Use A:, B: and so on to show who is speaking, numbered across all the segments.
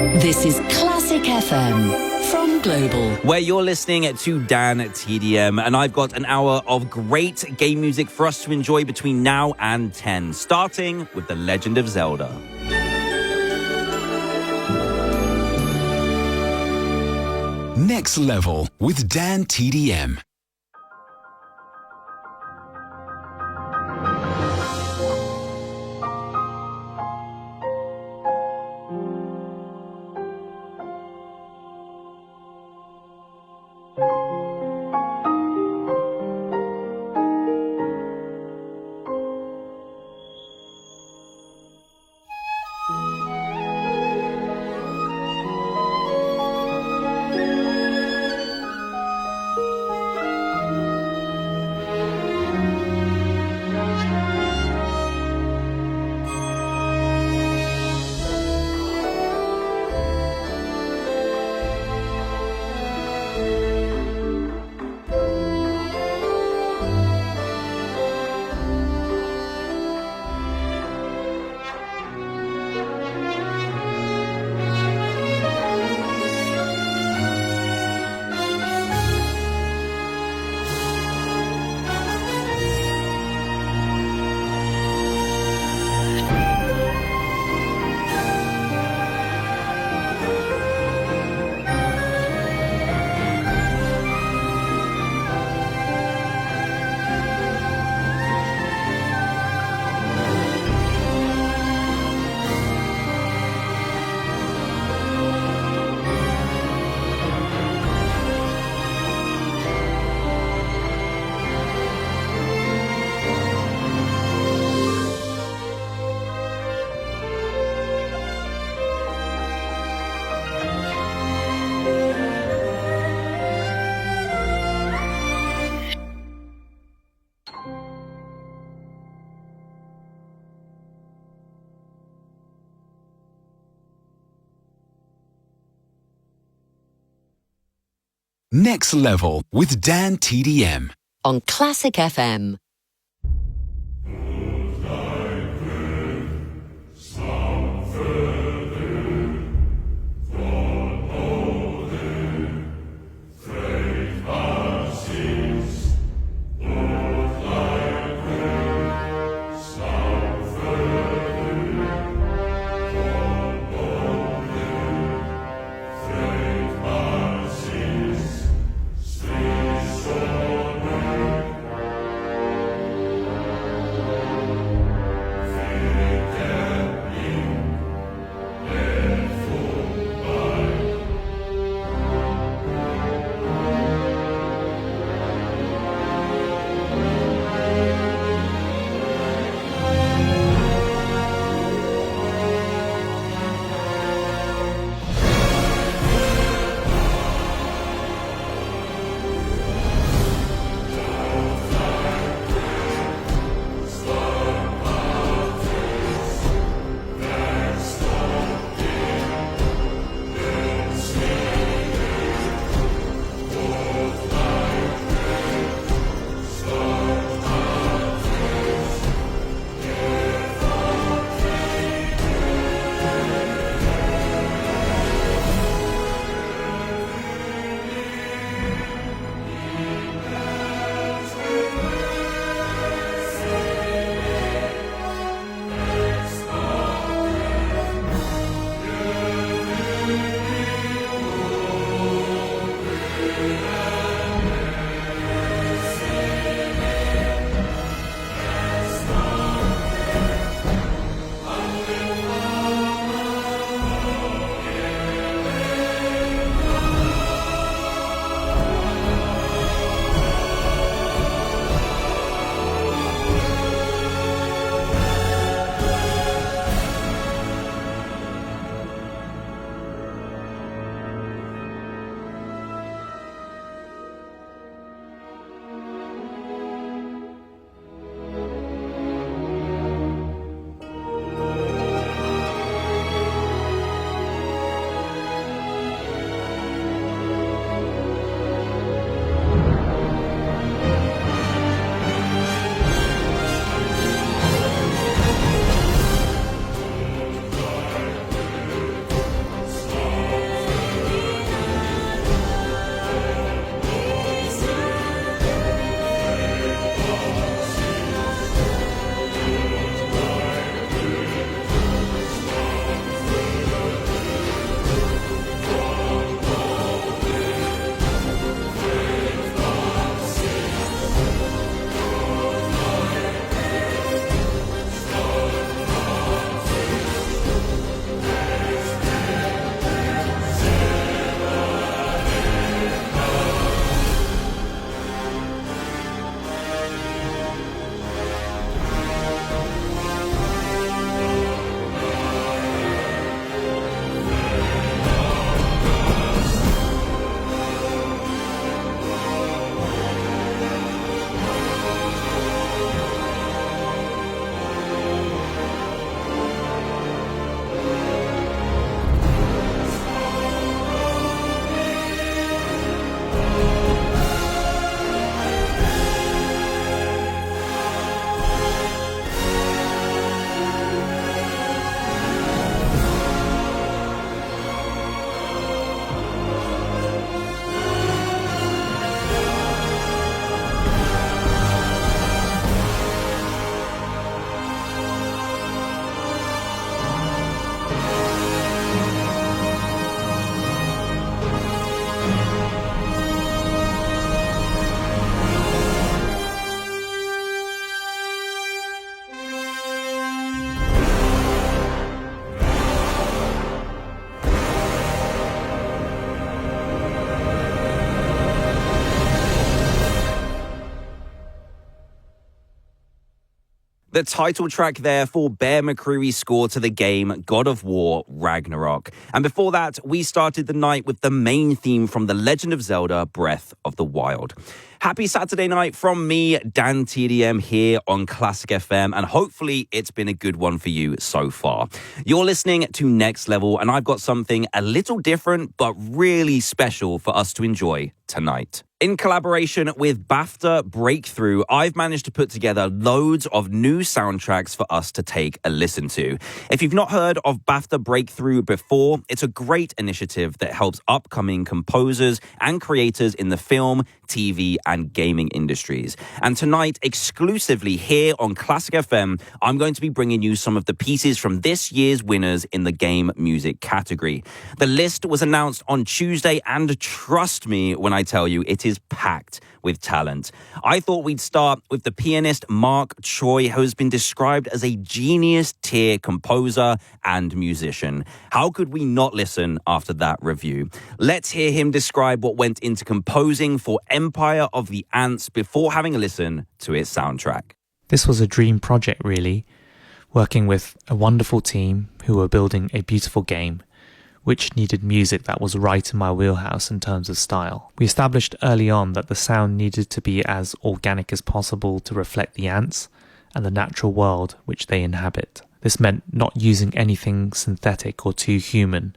A: This is Classic FM from Global,
B: where you're listening to DanTDM, and I've got an hour of great game music for us to enjoy between now and 10, starting with The Legend of Zelda.
C: Next Level with DanTDM. Next Level with DanTDM
A: on Classic FM.
B: The title track there for Bear McCreary's score to the game God of War Ragnarok. And before that, we started the night with the main theme from The Legend of Zelda Breath of the Wild. Happy Saturday night from me, DanTDM, here on Classic FM, and hopefully it's been a good one for you so far. You're listening to Next Level, and I've got something a little different but really special for us to enjoy tonight. In collaboration with BAFTA Breakthrough, I've managed to put together loads of new soundtracks for us to take a listen to. If you've not heard of BAFTA Breakthrough before, it's a great initiative that helps upcoming composers and creators in the film, TV, and gaming industries. And tonight, exclusively here on Classic FM, I'm going to be bringing you some of the pieces from this year's winners in the game music category. The list was announced on Tuesday, and trust me when I tell you, it is packed with talent. I thought we'd start with the pianist Mark Choi, who has been described as a genius-tier composer and musician. How could we not listen after that review? Let's hear him describe what went into composing for Empire of the Ants before having a listen to its soundtrack.
D: This was a dream project, really, working with a wonderful team who were building a beautiful game, which needed music that was right in my wheelhouse in terms of style. We established early on that the sound needed to be as organic as possible to reflect the ants and the natural world which they inhabit. This meant not using anything synthetic or too human,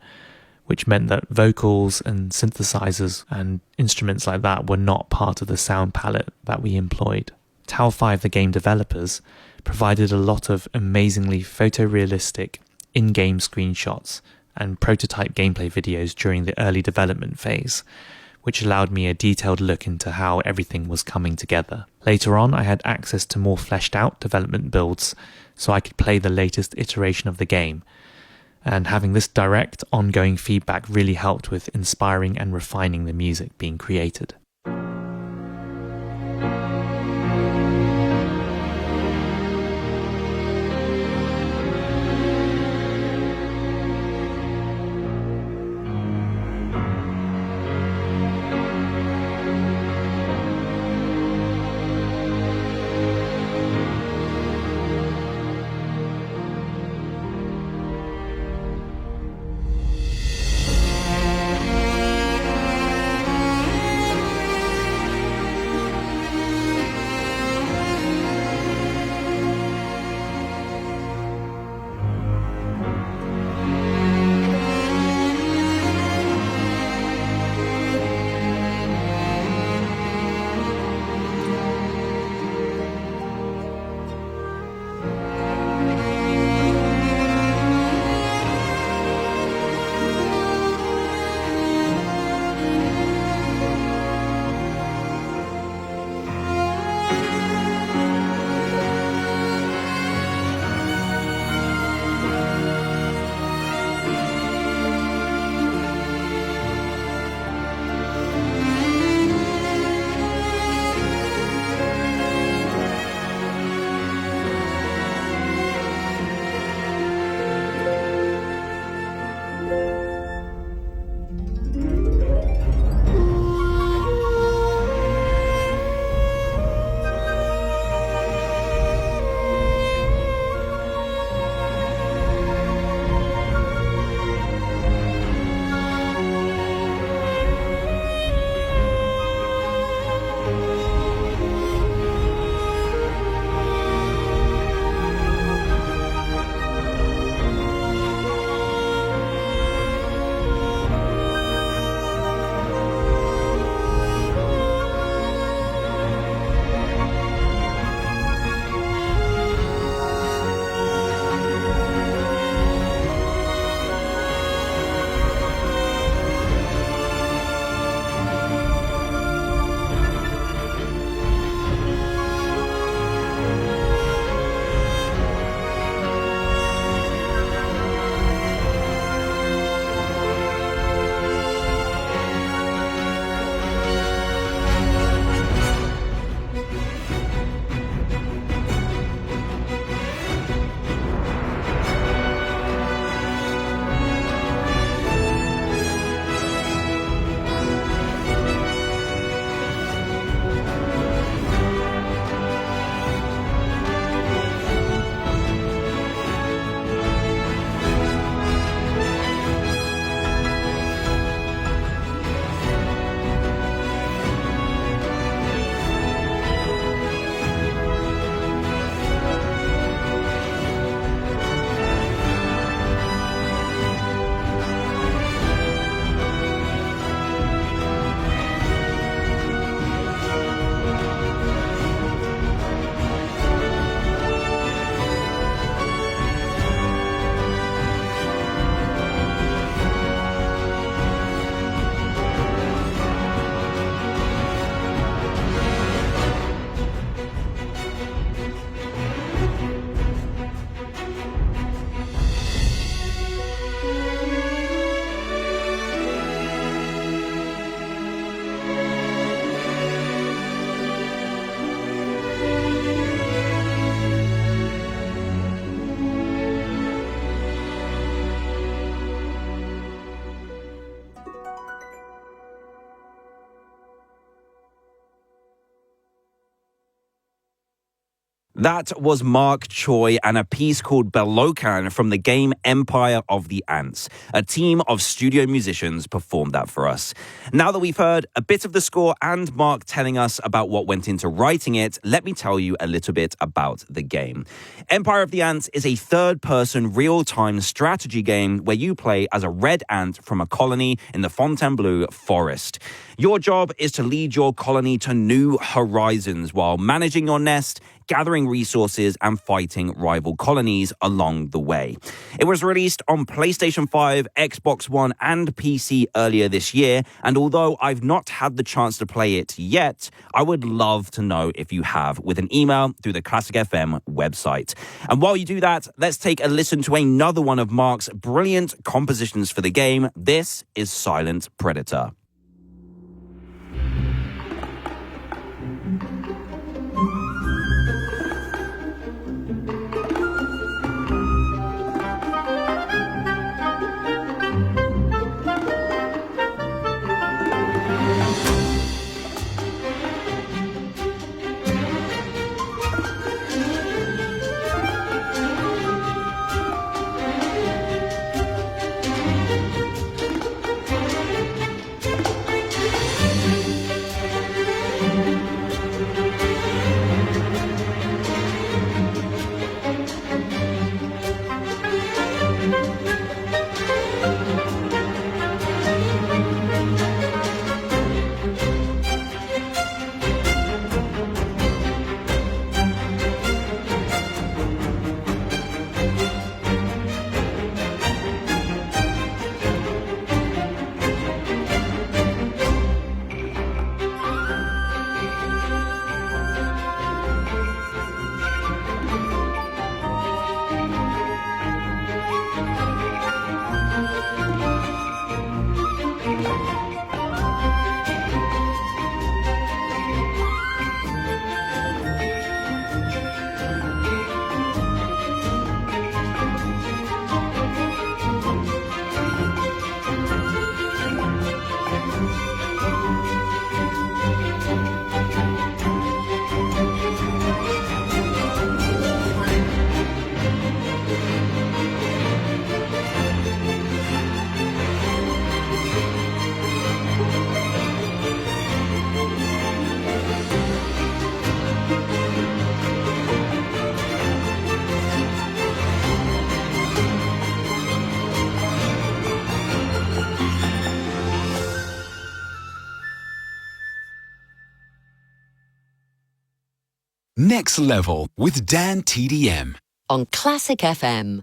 D: which meant that vocals and synthesizers and instruments like that were not part of the sound palette that we employed. Tau 5, the game developers, provided a lot of amazingly photorealistic in-game screenshots and prototype gameplay videos during the early development phase, which allowed me a detailed look into how everything was coming together. Later on, I had access to more fleshed out development builds, so I could play the latest iteration of the game, and having this direct, ongoing feedback really helped with inspiring and refining the music being created.
B: That was Mark Choi and a piece called Belokan from the game Empire of the Ants. A team of studio musicians performed that for us. Now that we've heard a bit of the score and Mark telling us about what went into writing it, let me tell you a little bit about the game. Empire of the Ants is a third-person real-time strategy game where you play as a red ant from a colony in the Fontainebleau forest. Your job is to lead your colony to new horizons while managing your nest, gathering resources and fighting rival colonies along the way. It was released on PlayStation 5, Xbox One and PC earlier this year, and although I've not had the chance to play it yet, I would love to know if you have with an email through the Classic FM website. And while you do that, let's take a listen to another one of Mark's brilliant compositions for the game. This is Silent Predator.
C: Next Level with DanTDM.
A: On Classic FM.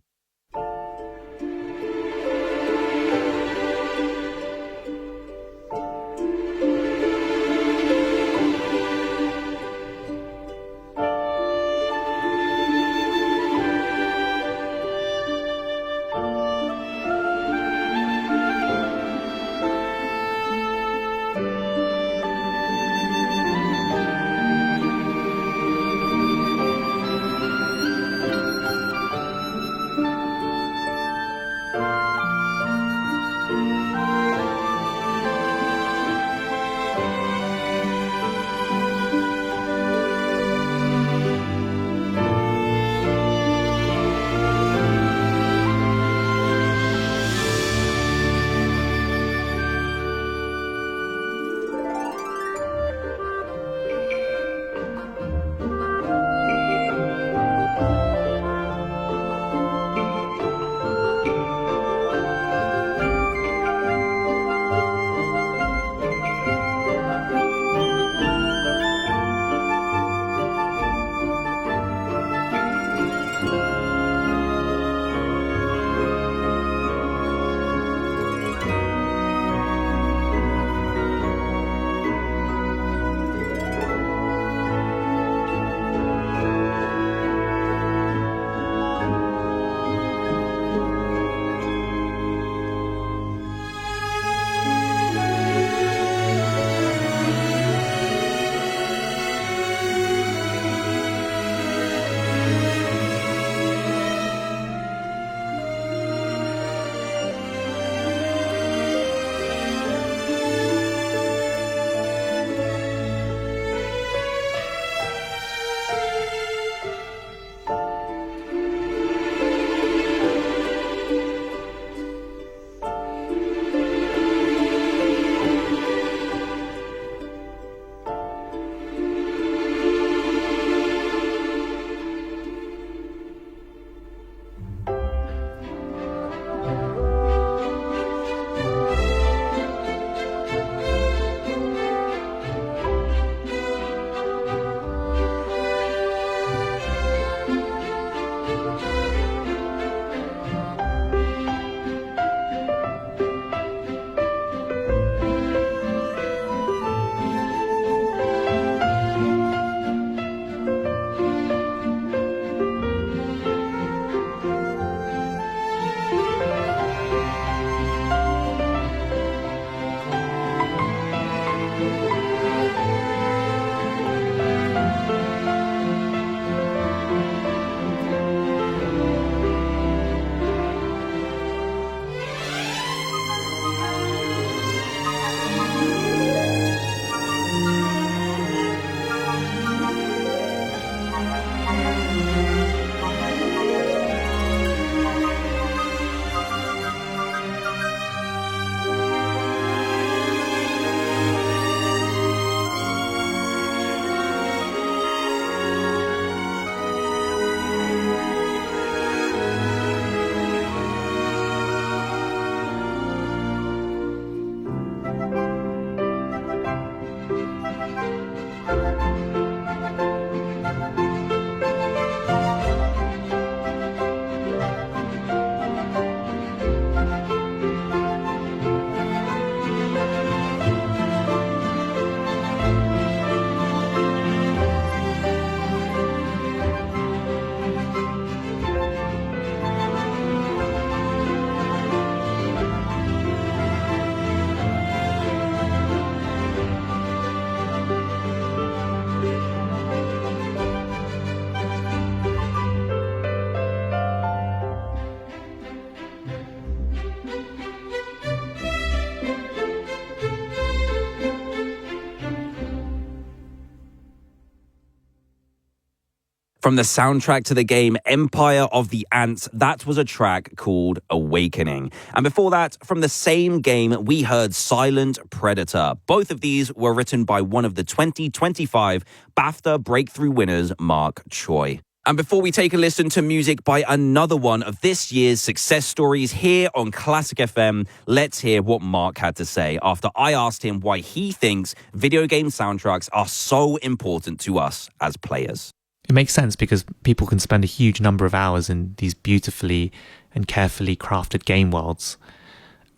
B: From the soundtrack to the game Empire of the Ants, that was a track called Awakening. And before that, from the same game, we heard Silent Predator. Both of these were written by one of the 2025 BAFTA Breakthrough winners, Mark Choi. And before we take a listen to music by another one of this year's success stories here on Classic FM, let's hear what Mark had to say after I asked him why he thinks video game soundtracks are so important to us as players.
D: It makes sense because people can spend a huge number of hours in these beautifully and carefully crafted game worlds.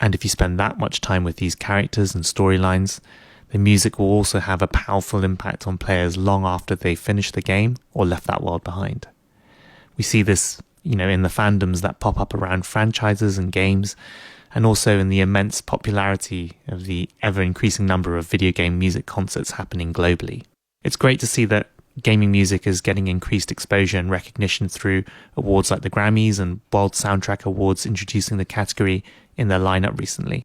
D: And if you spend that much time with these characters and storylines, the music will also have a powerful impact on players long after they've finished the game or left that world behind. We see this, in the fandoms that pop up around franchises and games, and also in the immense popularity of the ever-increasing number of video game music concerts happening globally. It's great to see that gaming music is getting increased exposure and recognition through awards like the Grammys and World Soundtrack Awards introducing the category in their lineup recently.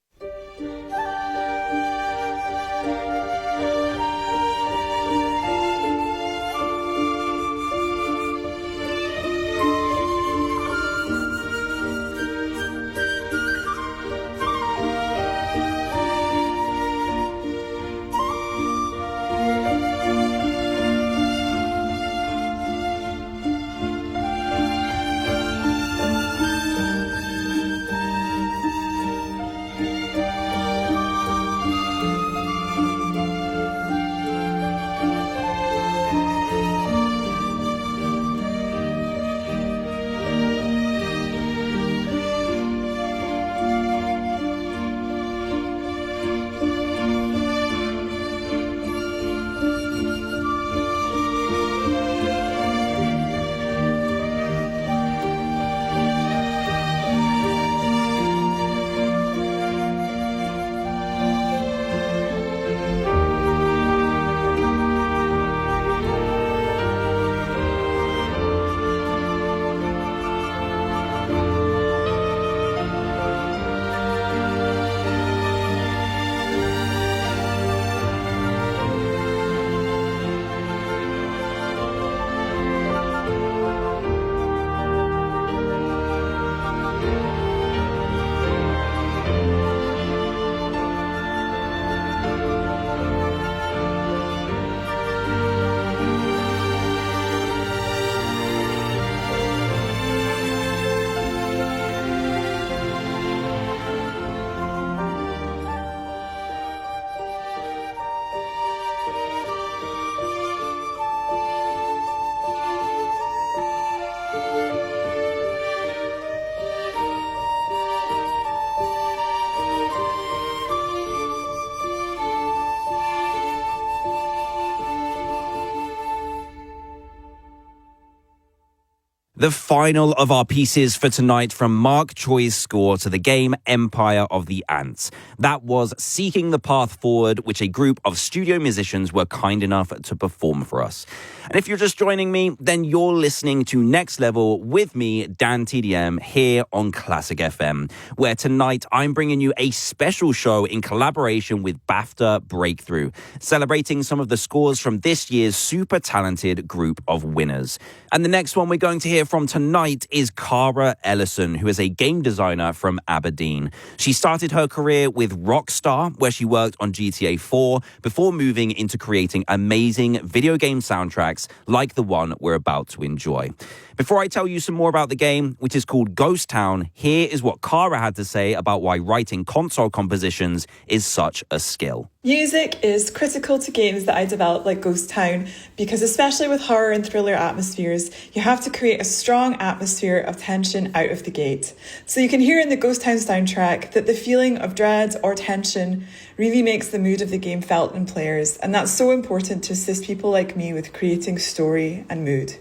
B: The final of our pieces for tonight from Mark Choi's score to the game Empire of the Ants. That was Seeking the Path Forward, which a group of studio musicians were kind enough to perform for us. And if you're just joining me, then you're listening to Next Level with me, DanTDM, here on Classic FM, where tonight I'm bringing you a special show in collaboration with BAFTA Breakthrough, celebrating some of the scores from this year's super talented group of winners. And the next one we're going to hear from tonight is Cara Ellison, who is a game designer from Aberdeen. She started her career with Rockstar, where she worked on GTA 4, before moving into creating amazing video game soundtracks like the one we're about to enjoy. Before I tell you some more about the game, which is called Ghost Town, here is what Cara had to say about why writing console compositions is such a skill.
E: Music is critical to games that I develop like Ghost Town because especially with horror and thriller atmospheres, you have to create a strong atmosphere of tension out of the gate. So you can hear in the Ghost Town soundtrack that the feeling of dread or tension really makes the mood of the game felt in players, and that's so important to assist people like me with creating story and mood.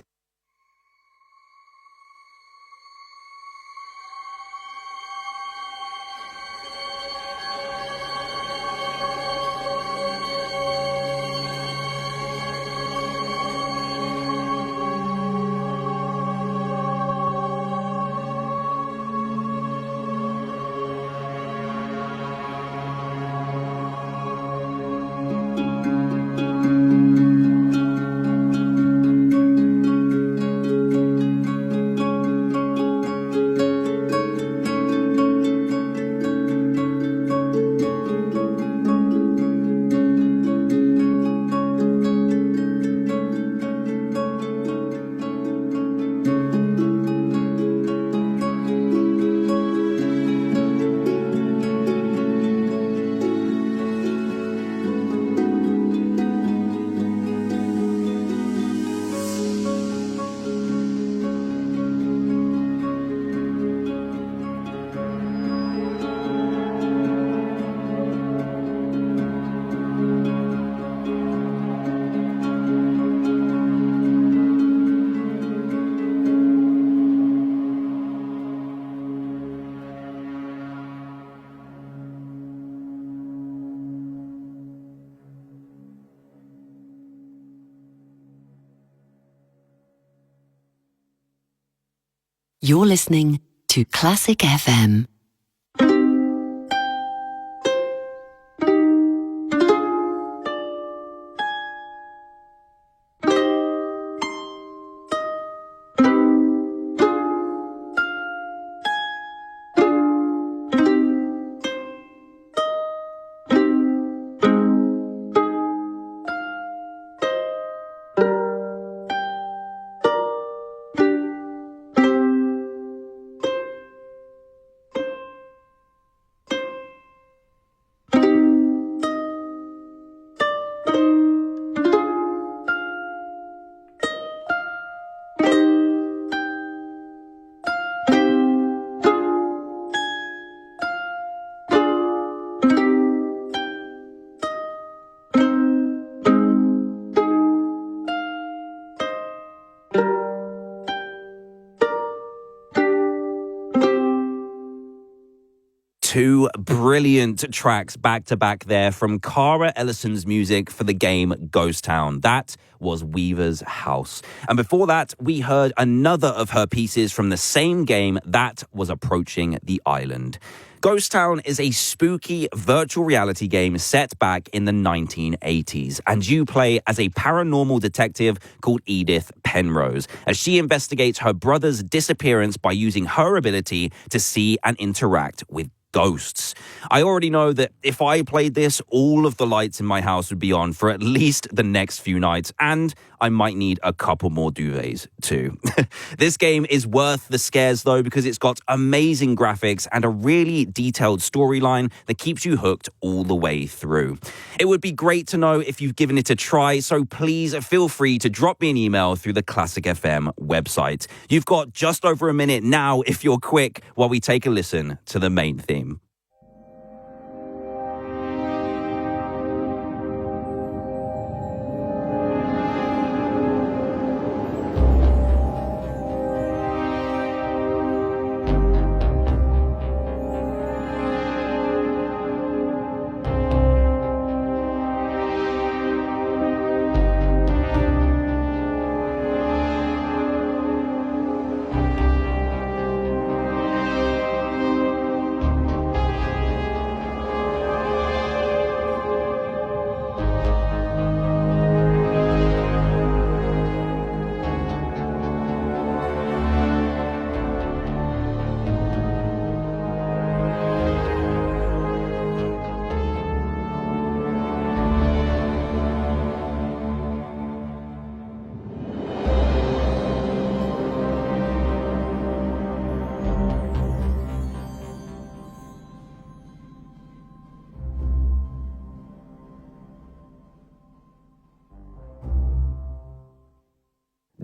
A: You're listening to Classic FM.
B: Two brilliant tracks back to back there from Cara Ellison's music for the game Ghost Town. That was Weaver's House. And before that, we heard another of her pieces from the same game. That was Approaching the Island. Ghost Town is a spooky virtual reality game set back in the 1980s, and you play as a paranormal detective called Edith Penrose as she investigates her brother's disappearance by using her ability to see and interact with ghosts. I already know that if I played this, all of the lights in my house would be on for at least the next few nights, and I might need a couple more duvets too. This game is worth the scares though, because it's got amazing graphics and a really detailed storyline that keeps you hooked all the way through. It would be great to know if you've given it a try, so please feel free to drop me an email through the Classic FM website. You've got just over a minute now if you're quick while we take a listen to the main theme.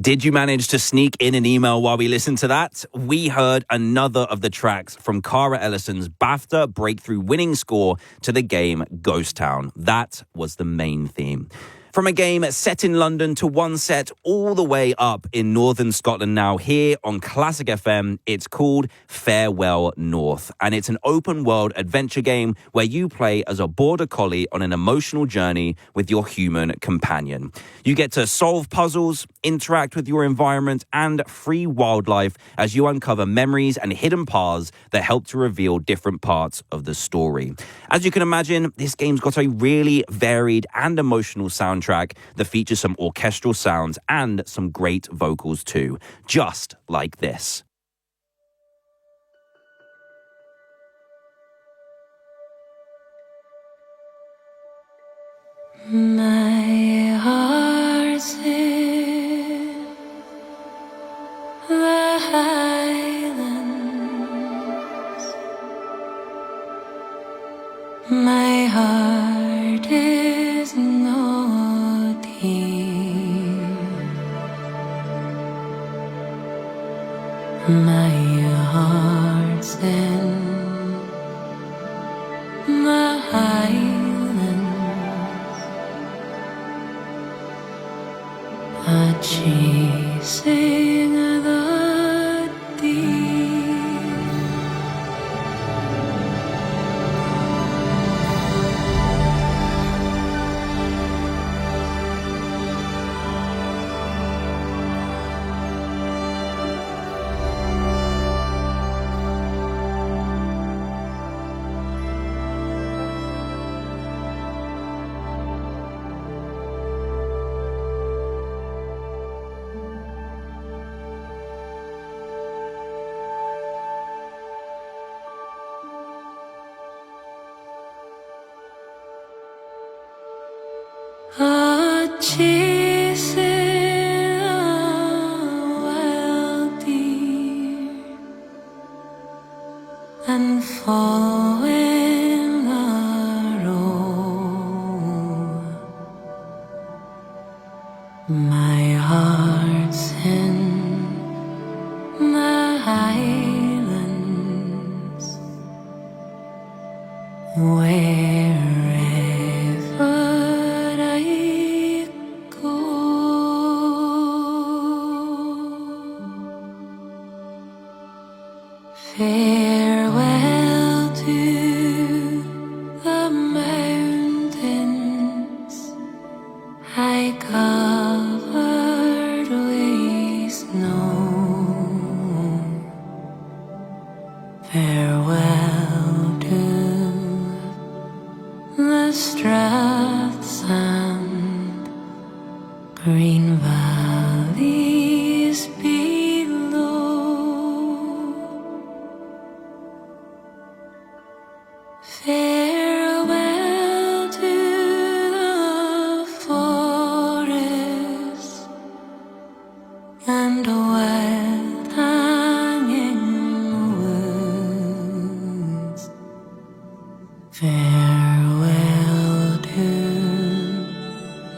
B: Did you manage to sneak in an email while we listened to that? We heard another of the tracks from Cara Ellison's BAFTA breakthrough winning score to the game Ghost Town. That was the main theme. From a game set in London to one set all the way up in northern Scotland now, here on Classic FM, it's called Farewell North. And it's an open-world adventure game where you play as a border collie on an emotional journey with your human companion. You get to solve puzzles, interact with your environment, and free wildlife as you uncover memories and hidden paths that help to reveal different parts of the story. As you can imagine, this game's got a really varied and emotional soundtrack that features some orchestral sounds and some great vocals too, just like this.
F: My heart's in the Highlands. My heart is not here. My heart's in the Highlands, chasing the deep. a chasing a wild deer and following the road. My heart's in the highlands, wherever I go. Farewell to the mountains I covered with snow. Farewell to the straths and green valleys below. Farewell to the forest and wild hanging woods. Farewell to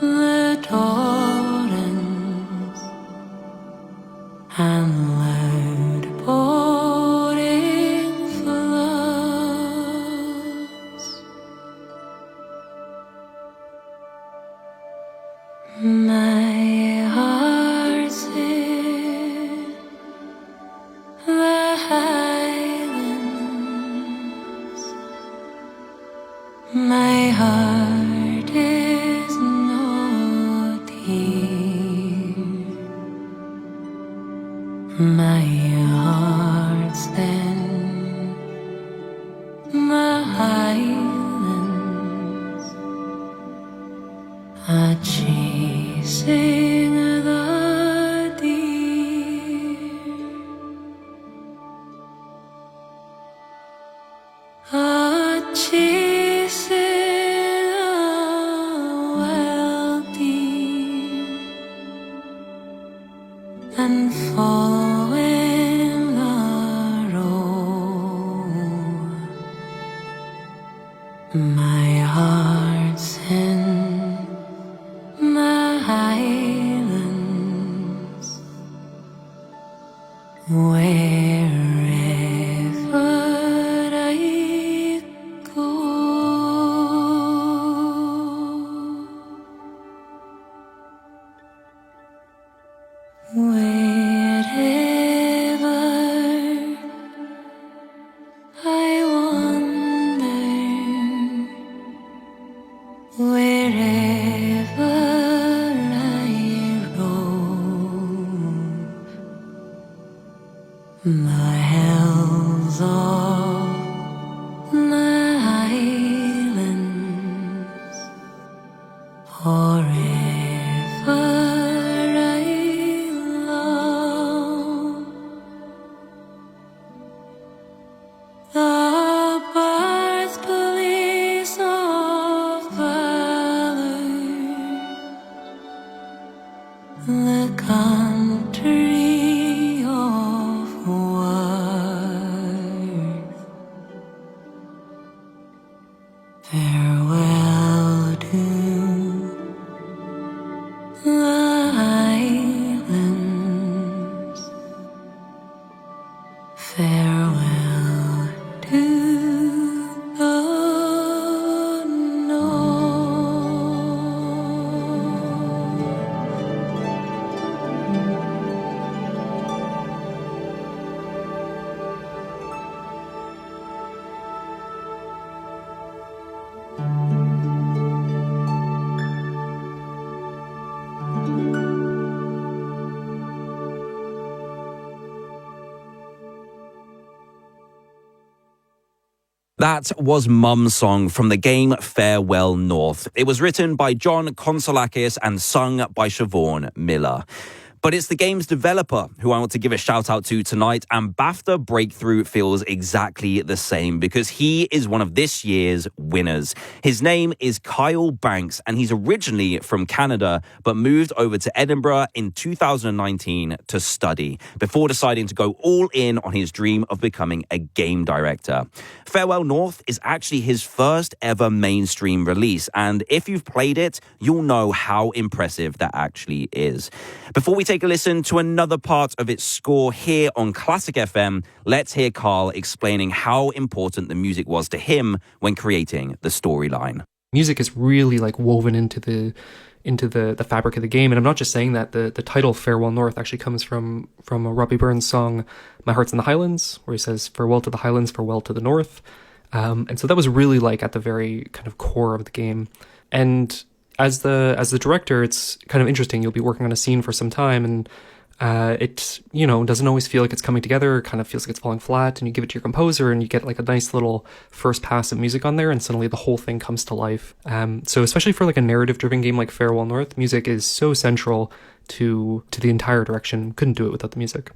F: the torrents and loud pouring floods. My heart's in the highlands. My heart is not here. My heart's in the highlands, a chasing the deer, a chasing the wild deer and following the road. My heart's in the highlands, wherever I go. Wherever I wander, wherever I roam, the hills of the highlands, forever I love. The birthplace of valor, the country of worth. Farewell to the highlands. Farewell to the
B: That was Mum's song from the game Farewell North. It was written by John Konsolakis and sung by Siobhan Miller. But it's the game's developer who I want to give a shout out to tonight, and BAFTA Breakthrough feels exactly the same because he is one of this year's winners. His name is Kyle Banks, and he's originally from Canada, but moved over to Edinburgh in 2019 to study before deciding to go all in on his dream of becoming a game director. Farewell North is actually his first ever mainstream release, and if you've played it, you'll know how impressive that actually is. Before we take a listen to another part of its score here on Classic FM, let's hear Carl explaining how important the music was to him when creating the storyline.
G: Music is really like woven into the fabric of the game, and I'm not just saying that. The title Farewell North actually comes from a Robbie Burns song, My Heart's in the Highlands, where he says farewell to the Highlands, farewell to the North. And so that was really like at the very kind of core of the game. And as the director, it's kind of interesting. You'll be working on a scene for some time, and it doesn't always feel like it's coming together. It kind of feels like it's falling flat, and you give it to your composer, and you get like a nice little first pass of music on there, and suddenly the whole thing comes to life. So especially for like a narrative-driven game like Farewell North, music is so central to the entire direction. Couldn't do it without the music.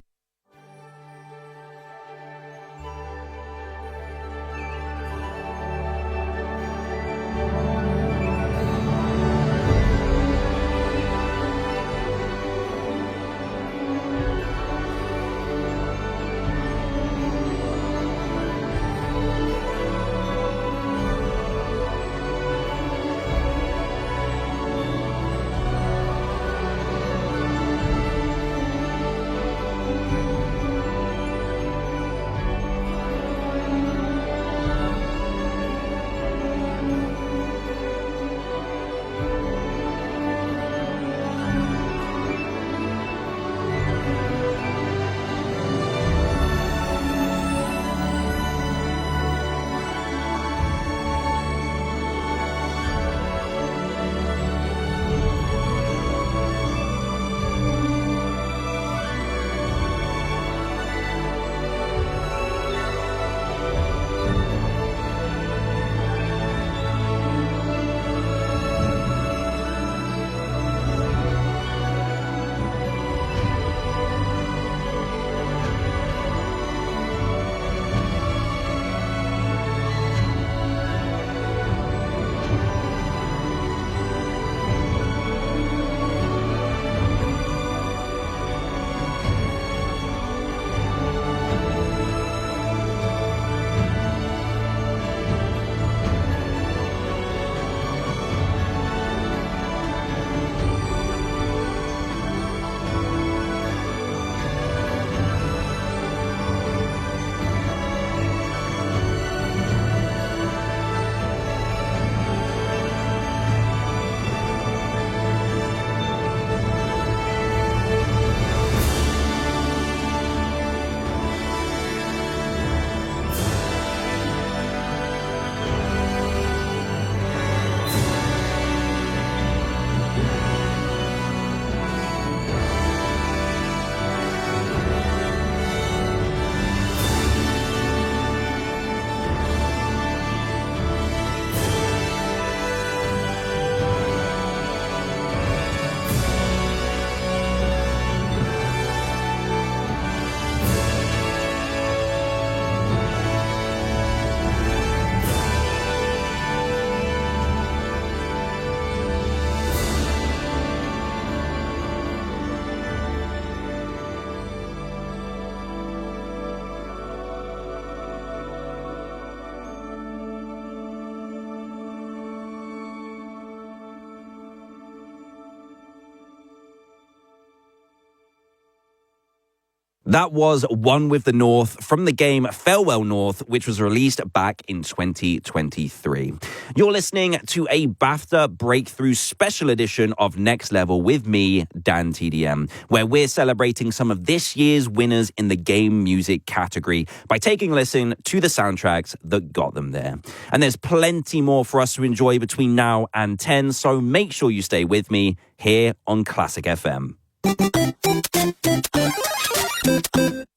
B: That was One with the North from the game Farewell North, which was released back in 2023. You're listening to a BAFTA Breakthrough Special Edition of Next Level with me, DanTDM, where we're celebrating some of this year's winners in the game music category by taking a listen to the soundtracks that got them there. And there's plenty more for us to enjoy between now and 10, so make sure you stay with me here on Classic FM.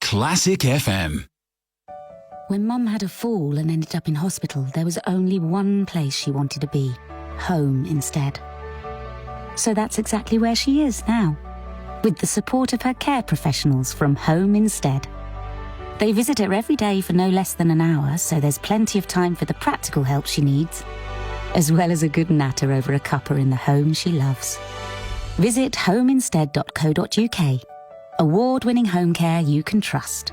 C: Classic FM.
A: When Mum had a fall and ended up in hospital, there was only one place she wanted to be. Home instead. So that's exactly where she is now. with the support of her care professionals from Home Instead. They visit her every day for no less than an hour, so there's plenty of time for the practical help she needs, as well as a good natter over a cuppa in the home she loves. Visit homeinstead.co.uk. Award-winning home care you can trust.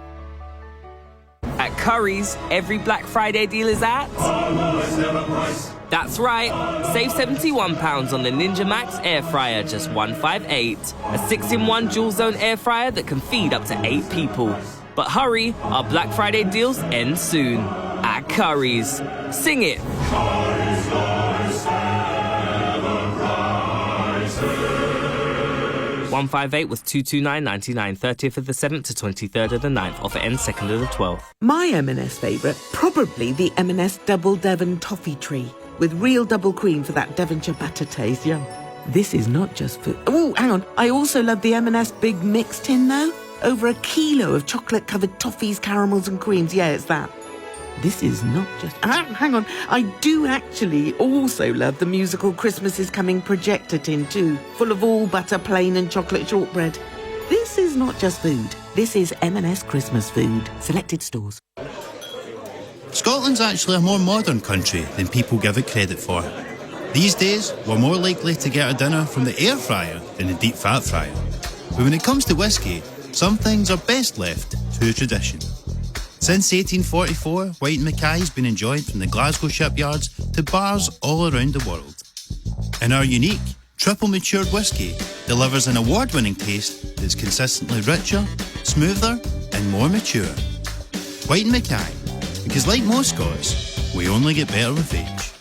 H: At Curry's, every Black Friday deal is at... That's right. Save £71 on the Ninja Max air fryer, just $158. A 6-in-1 dual zone air fryer that can feed up to 8 people. But hurry, our Black Friday deals end soon. At Curry's. Sing it. 158 was 229.99, 30th of the 7th to 23rd of the 9th. Offer ends 2nd of the 12th.
I: My M&S favourite, probably the M&S Double Devon Toffee Tree, with real double cream for that Devonshire batter taste. Yum. This is not just food. Oh, hang on. I also love the M&S Big Mix tin, though. Over a kilo of chocolate-covered toffees, caramels and creams. Yeah, it's that. This is not just... hang on. I do actually also love the musical Christmas is Coming projector tin too, full of all butter, plain and chocolate shortbread. This is not just food. This is M&S Christmas food. Selected stores.
J: Scotland's actually a more modern country than people give it credit for. These days, we're more likely to get our dinner from the air fryer than the deep fat fryer. But when it comes to whiskey, some things are best left to a tradition. Since 1844, White and Mackay's been enjoyed from the Glasgow shipyards to bars all around the world. And our unique, triple matured whiskey delivers an award-winning taste that's consistently richer, smoother and more mature. White and Mackay, because like most Scots, we only get better with age.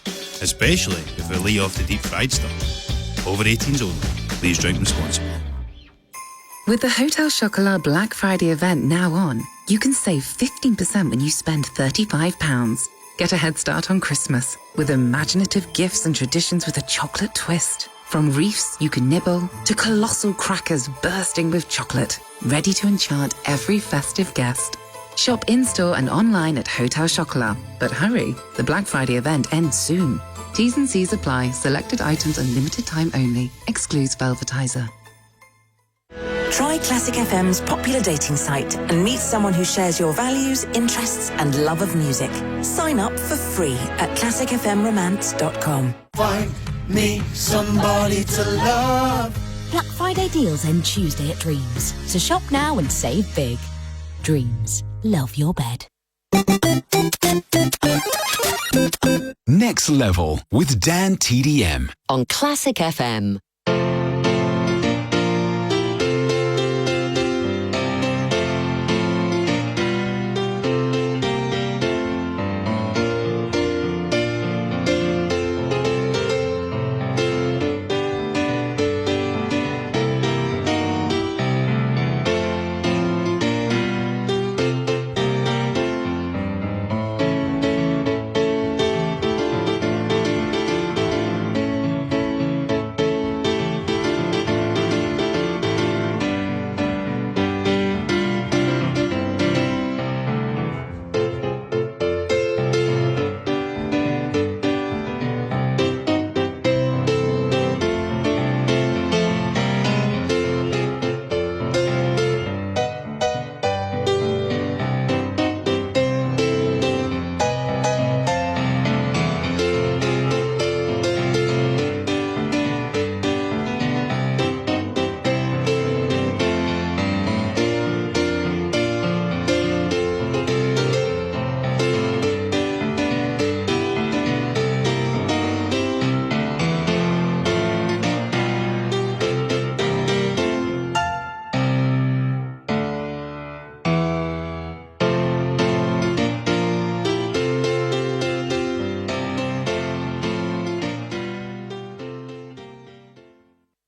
J: Especially if we lay off the deep fried stuff. Over 18s only. Please drink responsibly.
K: With the Hotel Chocolat Black Friday event now on, you can save 15% when you spend £35. Get a head start on Christmas with imaginative gifts and traditions with a chocolate twist. From reefs you can nibble to colossal crackers bursting with chocolate, ready to enchant every festive guest. Shop in-store and online at Hotel Chocolat. But hurry, the Black Friday event ends soon. T's and C's apply. Selected items and limited time only. Excludes Velvetizer.
L: Try Classic FM's popular dating site and meet someone who shares your values, interests and love of music. Sign up for free at classicfmromance.com.
M: Find me somebody to love.
N: Black Friday deals end Tuesday at Dreams, so shop now and save big. Dreams. Love your bed.
C: Next Level with DanTDM
N: on Classic FM.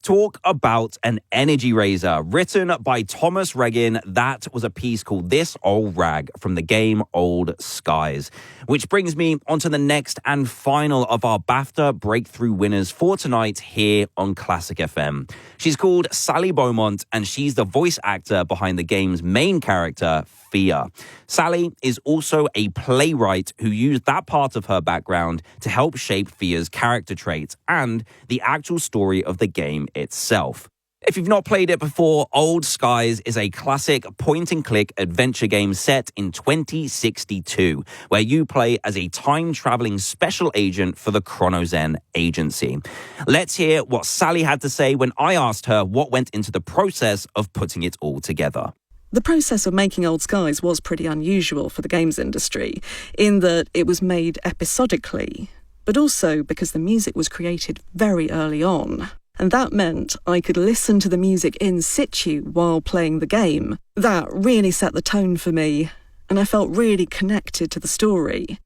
B: Talk about an energy raiser. Written by Thomas Regan, that was a piece called This Old Rag from the game Old Skies. Which brings me onto the next and final of our BAFTA Breakthrough winners for tonight here on Classic FM. She's called Sally Beaumont and she's the voice actor behind the game's main character, Fia. Sally is also a playwright who used that part of her background to help shape Fia's character traits and the actual story of the game itself. If you've not played it before, Old Skies is a classic point-and-click adventure game set in 2062, where you play as a time-traveling special agent for the Chronozen Agency. Let's hear what Sally had to say when I asked her what went into the process of putting it all together.
O: The process of making Old Skies was pretty unusual for the games industry, in that it was made episodically, but also because the music was created very early on. And that meant I could listen to the music in situ while playing the game. That really set the tone for me, and I felt really connected to the story.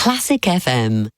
P: Classic FM.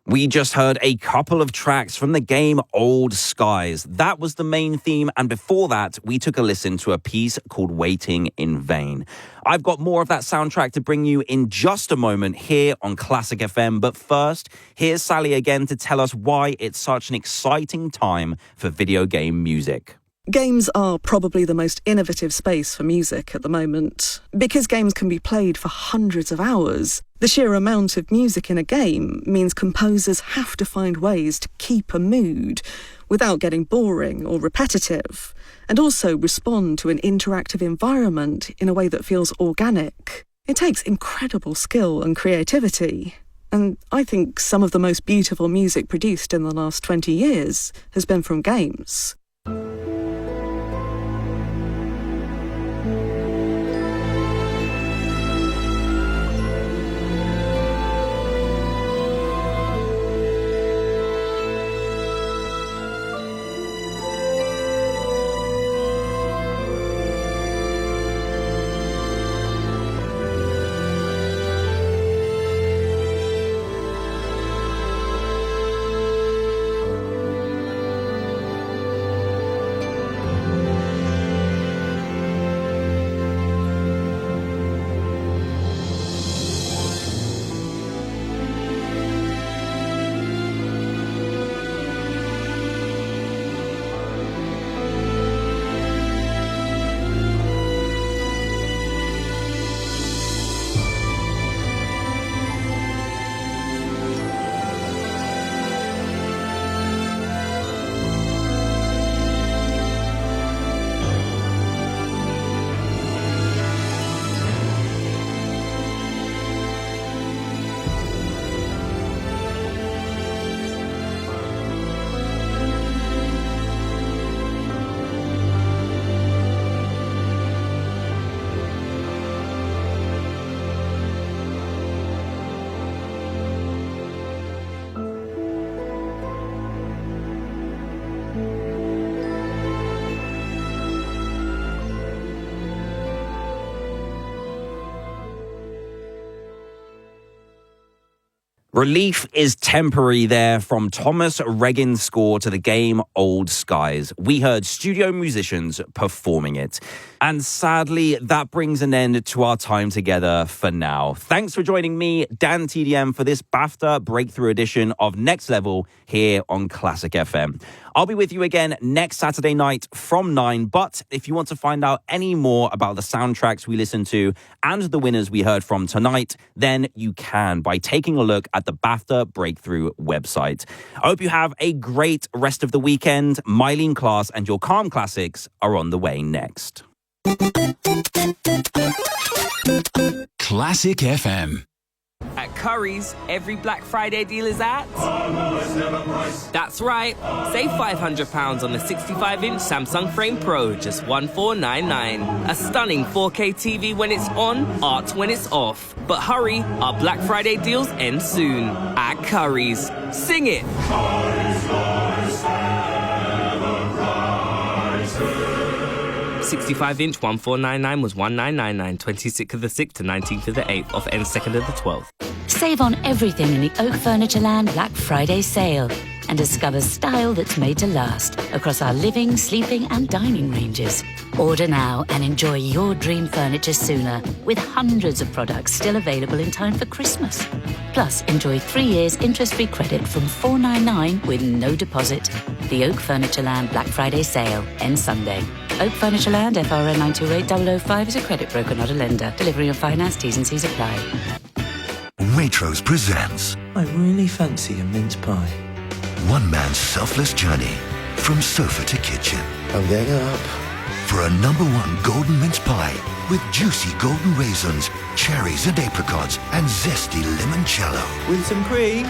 B: We just heard a couple of tracks from the game Old Skies. That was the main theme, and before that, we took a listen to a piece called Waiting in Vain. I've got more of that soundtrack to bring you in just a moment here on Classic FM, but first, here's Sally again to tell us why it's such an exciting time for video game music.
O: Games are probably the most innovative space for music at the moment. Because games can be played for hundreds of hours, the sheer amount of music in a game means composers have to find ways to keep a mood without getting boring or repetitive, and also respond to an interactive environment in a way that feels organic. It takes incredible skill and creativity. And I think some of the most beautiful music produced in the last 20 years has been from games.
B: Relief is temporary there from Thomas Regan's score to the game Old Skies. We heard studio musicians performing it. And sadly, that brings an end to our time together for now. Thanks for joining me, DanTDM, for this BAFTA Breakthrough edition of Next Level here on Classic FM. I'll be with you again next Saturday night from 9, but if you want to find out any more about the soundtracks we listened to and the winners we heard from tonight, then you can by taking a look at the BAFTA Breakthrough website. I hope you have a great rest of the weekend. Mylene Class and your Calm Classics are on the way next.
C: Classic FM.
H: At Curry's, every Black Friday deal is at... That's right. Save £500 on the 65-inch Samsung Frame Pro, just $1,499. A stunning 4K TV when it's on, art when it's off. But hurry, our Black Friday deals end soon. At Curry's. Sing it! 65-inch 1499 was 1999, 26th of the 6th to 19th of the 8th, off ends 2nd of the 12th.
A: Save on everything in the Oak Furniture Land Black Friday sale and discover style that's made to last across our living, sleeping and dining ranges. Order now and enjoy your dream furniture sooner with hundreds of products still available in time for Christmas. Plus, enjoy 3 years interest-free credit from $499 with no deposit. The Oak Furniture Land Black Friday sale ends Sunday. Oak Furniture Land, FRN 928005 is a credit broker, not a lender. Delivery of finance, T's and C's apply.
Q: Waitrose presents
R: I really fancy a mince pie.
Q: one man's selfless journey from sofa to kitchen.
R: I'm getting up.
Q: For a #1 golden mince pie with juicy golden raisins, cherries and apricots, and zesty limoncello.
R: With some cream.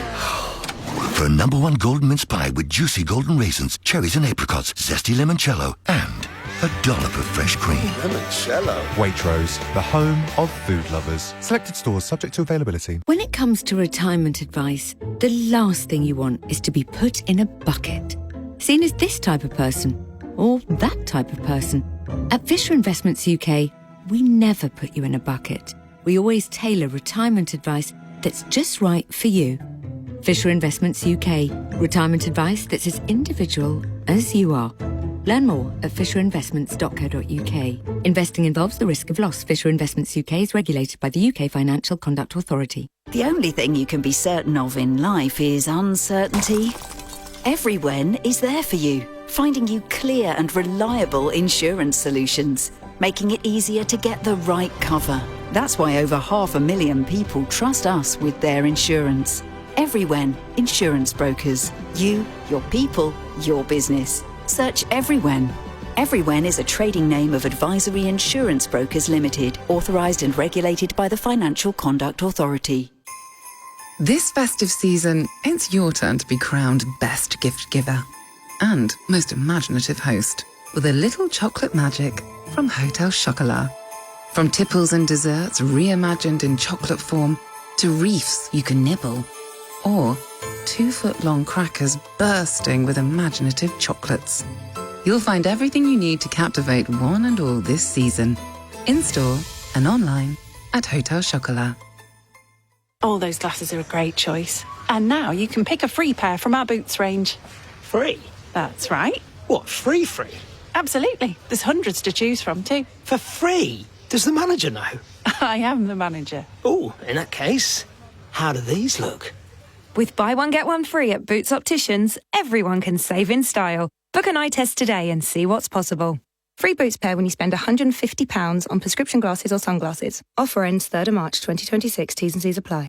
Q: For a #1 golden mince pie with juicy golden raisins, cherries and apricots, zesty limoncello, and a dollop of fresh cream.
R: Limoncello.
S: Waitrose, the home of food lovers. Selected stores subject to availability.
T: When it comes to retirement advice, the last thing you want is to be put in a bucket. Seen as this type of person, or that type of person. At Fisher Investments UK, we never put you in a bucket. We always tailor retirement advice that's just right for you. Fisher Investments UK. Retirement advice that's as individual as you are. Learn more at fisherinvestments.co.uk. Investing involves the risk of loss. Fisher Investments UK is regulated by the UK Financial Conduct Authority.
U: The only thing you can be certain of in life is uncertainty. Everyone is there for you, finding you clear and reliable insurance solutions, making it easier to get the right cover. That's why over 500,000 people trust us with their insurance. Everyone Insurance Brokers. You, your people, your business. Search Everyone. Everyone is a trading name of Advisory Insurance Brokers Limited, authorised and regulated by the Financial Conduct Authority.
K: This festive season, it's your turn to be crowned best gift giver and most imaginative host with a little chocolate magic from Hotel Chocolat. From tipples and desserts reimagined in chocolate form to reefs you can nibble, or 2-foot-long crackers bursting with imaginative chocolates. You'll find everything you need to captivate one and all this season, in-store and online at Hotel Chocolat.
V: All those glasses are a great choice. And now you can pick a free pair from our Boots range.
W: Free?
V: That's right.
W: What, free?
V: Absolutely. There's hundreds to choose from too.
W: For free? Does the manager know?
V: I am the manager.
W: Oh, in that case, how do these look?
X: With buy one get one free at Boots Opticians, everyone can save in style. Book an eye test today and see what's possible. Free Boots pair when you spend £150 on prescription glasses or sunglasses. Offer ends 3rd of March 2026. T's and C's apply.